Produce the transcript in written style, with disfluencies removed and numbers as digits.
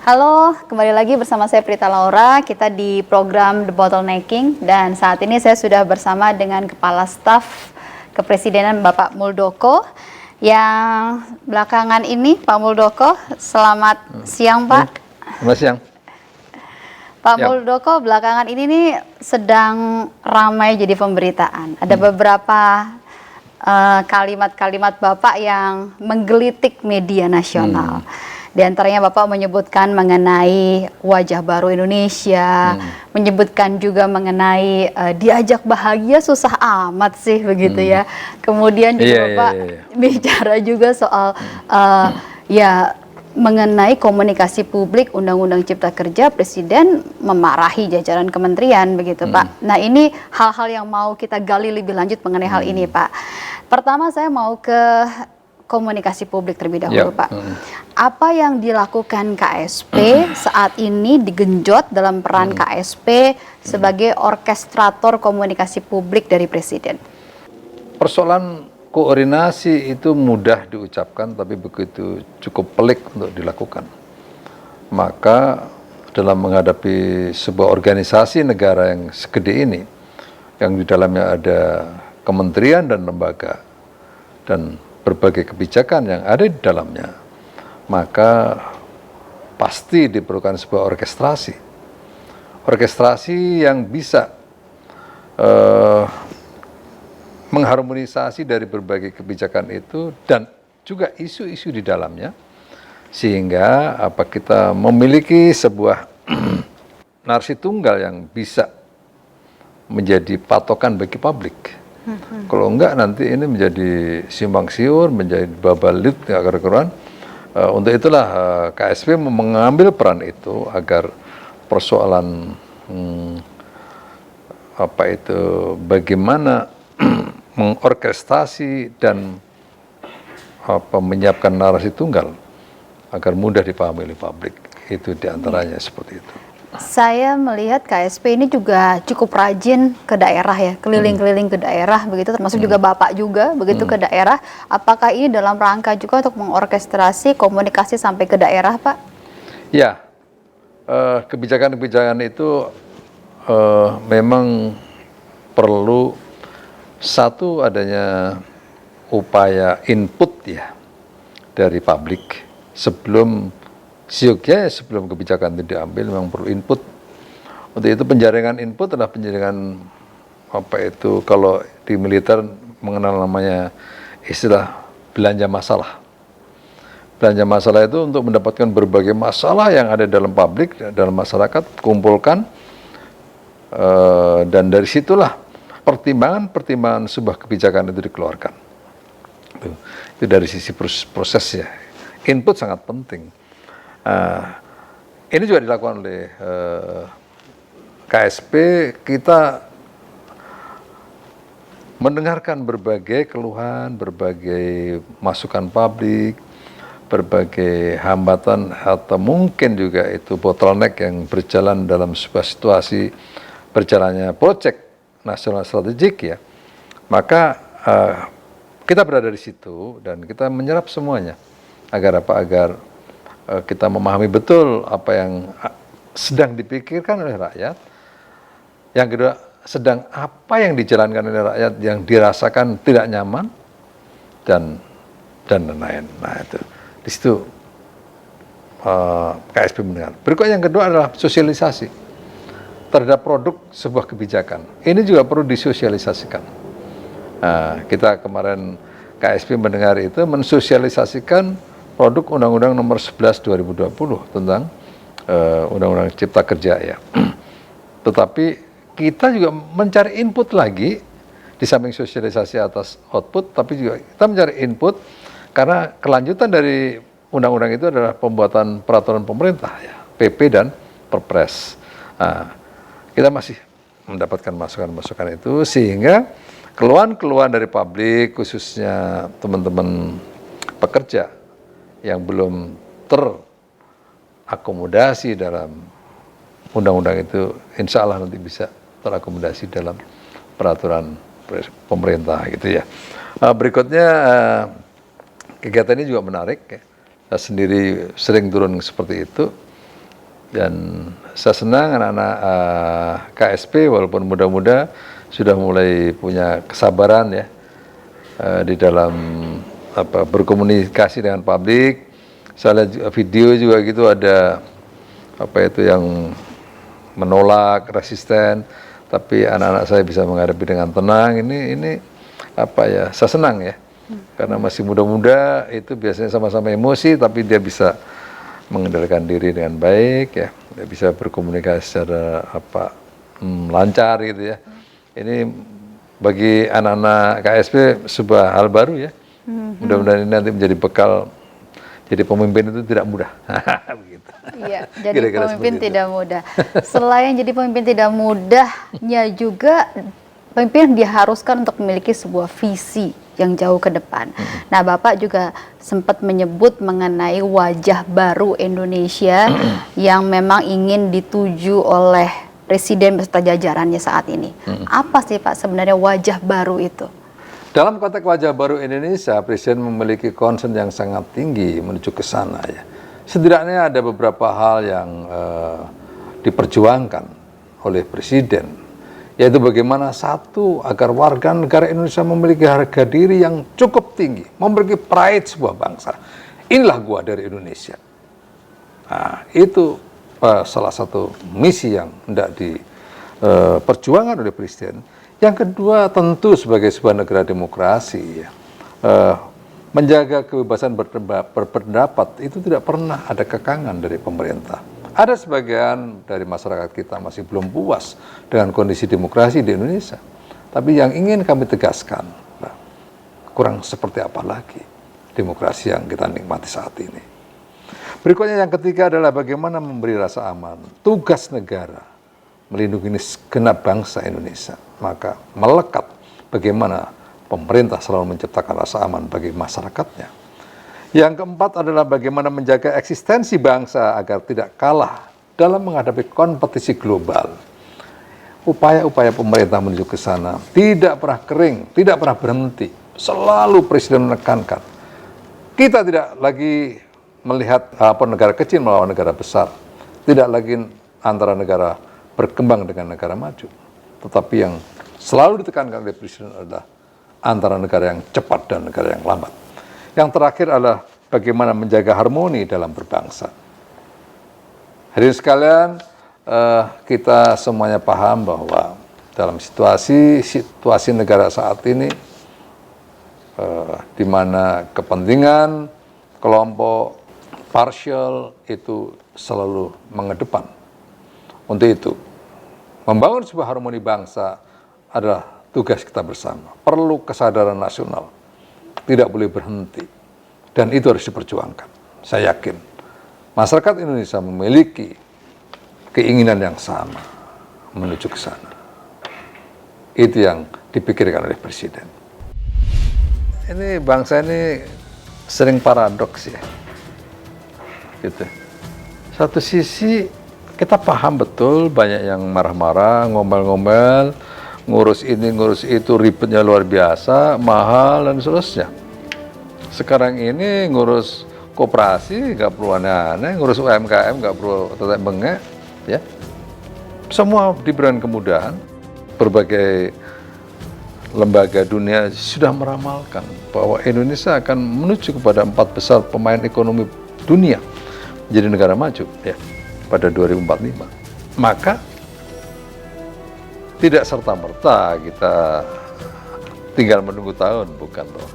Halo, kembali lagi bersama saya Prita Laura. Kita di program The Bottlenecking dan saat ini saya sudah bersama dengan Kepala Staf Kepresidenan Bapak Muldoko yang belakangan ini Pak Muldoko, selamat siang Pak. Selamat siang. Pak Muldoko belakangan ini nih sedang ramai jadi pemberitaan. Ada beberapa kalimat-kalimat Bapak yang menggelitik media nasional. Di antaranya Bapak menyebutkan mengenai wajah baru Indonesia, menyebutkan juga mengenai diajak bahagia susah amat sih begitu ya. Kemudian juga Bapak bicara juga soal ya mengenai komunikasi publik Undang-Undang Cipta Kerja, Presiden memarahi jajaran kementerian begitu Pak. Nah ini hal-hal yang mau kita gali lebih lanjut mengenai hal ini Pak. Pertama saya mau ke komunikasi publik terlebih dahulu Pak. Apa yang dilakukan KSP saat ini digenjot dalam peran KSP sebagai orkestrator komunikasi publik dari Presiden? Persoalan koordinasi itu mudah diucapkan tapi begitu cukup pelik untuk dilakukan. Maka dalam menghadapi sebuah organisasi negara yang segede ini, yang di dalamnya ada kementerian dan lembaga dan berbagai kebijakan yang ada di dalamnya, maka pasti diperlukan sebuah orkestrasi. Orkestrasi yang bisa mengharmonisasi dari berbagai kebijakan itu dan juga isu-isu di dalamnya, sehingga kita memiliki sebuah narasi tunggal yang bisa menjadi patokan bagi publik. Kalau enggak nanti ini menjadi simpang siur, menjadi babalit, nggak keruan. Untuk itulah KSP mengambil peran itu agar persoalan bagaimana mengorkestrasi dan menyiapkan narasi tunggal agar mudah dipahami oleh publik, itu diantaranya seperti itu. Saya melihat KSP ini juga cukup rajin ke daerah ya, keliling-keliling ke daerah begitu, termasuk juga Bapak juga begitu ke daerah. Apakah ini dalam rangka juga untuk mengorkestrasi komunikasi sampai ke daerah Pak? Ya, kebijakan-kebijakan itu memang perlu satu adanya upaya input ya dari publik sebelum kebijakan itu diambil, memang perlu input. Untuk itu penjaringan input adalah penjaringan kalau di militer mengenal namanya istilah belanja masalah. Belanja masalah itu untuk mendapatkan berbagai masalah yang ada dalam publik, dalam masyarakat, kumpulkan dan dari situlah pertimbangan sebuah kebijakan itu dikeluarkan. Itu dari sisi prosesnya. Input sangat penting. Ini juga dilakukan oleh KSP. Kita mendengarkan berbagai keluhan, berbagai masukan publik, berbagai hambatan atau mungkin juga itu bottleneck yang berjalan dalam sebuah situasi berjalannya proyek nasional strategik ya. Maka kita berada di situ dan kita menyerap semuanya agar kita memahami betul apa yang sedang dipikirkan oleh rakyat. Yang kedua, sedang apa yang dijalankan oleh rakyat yang dirasakan tidak nyaman dan lain-lain. Nah itu di situ KSP mendengar. Berikut yang kedua adalah sosialisasi terhadap produk sebuah kebijakan. Ini juga perlu disosialisasikan. Kita kemarin KSP mendengar itu mensosialisasikan produk Undang-Undang Nomor 11 2020 tentang Undang-Undang Cipta Kerja ya. Tetapi kita juga mencari input lagi di samping sosialisasi atas output, tapi juga kita mencari input karena kelanjutan dari undang-undang itu adalah pembuatan peraturan pemerintah ya, PP dan Perpres. Kita masih mendapatkan masukan-masukan itu sehingga keluhan-keluhan dari publik khususnya teman-teman pekerja yang belum terakomodasi dalam undang-undang itu, insya Allah nanti bisa terakomodasi dalam peraturan pemerintah gitu ya. Berikutnya kegiatan ini juga menarik ya. Saya sendiri sering turun seperti itu. Dan saya senang anak-anak KSP walaupun muda-muda sudah mulai punya kesabaran ya di dalam berkomunikasi dengan publik. Saya lihat video juga gitu, ada yang menolak, resisten, tapi anak-anak saya bisa menghadapi dengan tenang. Ini saya senang ya, karena masih muda-muda itu biasanya sama-sama emosi, tapi dia bisa mengendalikan diri dengan baik ya, dia bisa berkomunikasi secara lancar gitu ya. Ini bagi anak-anak KSP sebuah hal baru ya. Mudah-mudahan ini nanti menjadi bekal. Jadi pemimpin itu tidak mudah. Begitu. Iya, jadi pemimpin tidak mudah. Selain jadi pemimpin tidak mudahnya juga, pemimpin diharuskan untuk memiliki sebuah visi yang jauh ke depan. Nah, Bapak juga sempat menyebut mengenai wajah baru Indonesia yang memang ingin dituju oleh Presiden beserta jajarannya saat ini. Apa sih Pak sebenarnya wajah baru itu? Dalam konteks wajah baru Indonesia, Presiden memiliki concern yang sangat tinggi menuju ke sana ya. Setidaknya ada beberapa hal yang diperjuangkan oleh Presiden, yaitu bagaimana satu, agar warga negara Indonesia memiliki harga diri yang cukup tinggi, memiliki pride sebuah bangsa. Inilah gua dari Indonesia. Nah, itu salah satu misi yang hendak diperjuangkan oleh Presiden. Yang kedua, tentu sebagai sebuah negara demokrasi, ya, menjaga kebebasan berpendapat itu tidak pernah ada kekangan dari pemerintah. Ada sebagian dari masyarakat kita masih belum puas dengan kondisi demokrasi di Indonesia. Tapi yang ingin kami tegaskan, kurang seperti apa lagi demokrasi yang kita nikmati saat ini. Berikutnya yang ketiga adalah bagaimana memberi rasa aman. Tugas negara melindungi segenap bangsa Indonesia. Maka melekat bagaimana pemerintah selalu menciptakan rasa aman bagi masyarakatnya. Yang keempat adalah bagaimana menjaga eksistensi bangsa agar tidak kalah dalam menghadapi kompetisi global. Upaya-upaya pemerintah menuju ke sana tidak pernah kering, tidak pernah berhenti. Selalu Presiden menekankan, kita tidak lagi melihat negara kecil melawan negara besar, tidak lagi antara negara berkembang dengan negara maju, tetapi yang selalu ditekankan oleh Presiden adalah antara negara yang cepat dan negara yang lambat. Yang terakhir adalah bagaimana menjaga harmoni dalam berbangsa. Hadirin sekalian, kita semuanya paham bahwa dalam situasi negara saat ini, di mana kepentingan kelompok parsial itu selalu mengedepan. Untuk itu, membangun sebuah harmoni bangsa adalah tugas kita bersama. Perlu kesadaran nasional, tidak boleh berhenti, dan itu harus diperjuangkan. Saya yakin masyarakat Indonesia memiliki keinginan yang sama menuju ke sana. Itu yang dipikirkan oleh Presiden. Ini bangsa ini sering paradoks ya, gitu. Satu sisi kita paham betul banyak yang marah-marah, ngomel-ngomel, ngurus ini, ngurus itu, ribetnya luar biasa, mahal dan seterusnya. Sekarang ini ngurus koperasi nggak perlu aneh-aneh, ngurus UMKM nggak perlu tetek bengek, ya. Semua diberikan kemudahan. Berbagai lembaga dunia sudah meramalkan bahwa Indonesia akan menuju kepada 4 besar pemain ekonomi dunia, jadi negara maju, ya, pada 2045. Maka tidak serta-merta kita tinggal menunggu tahun, bukan loh.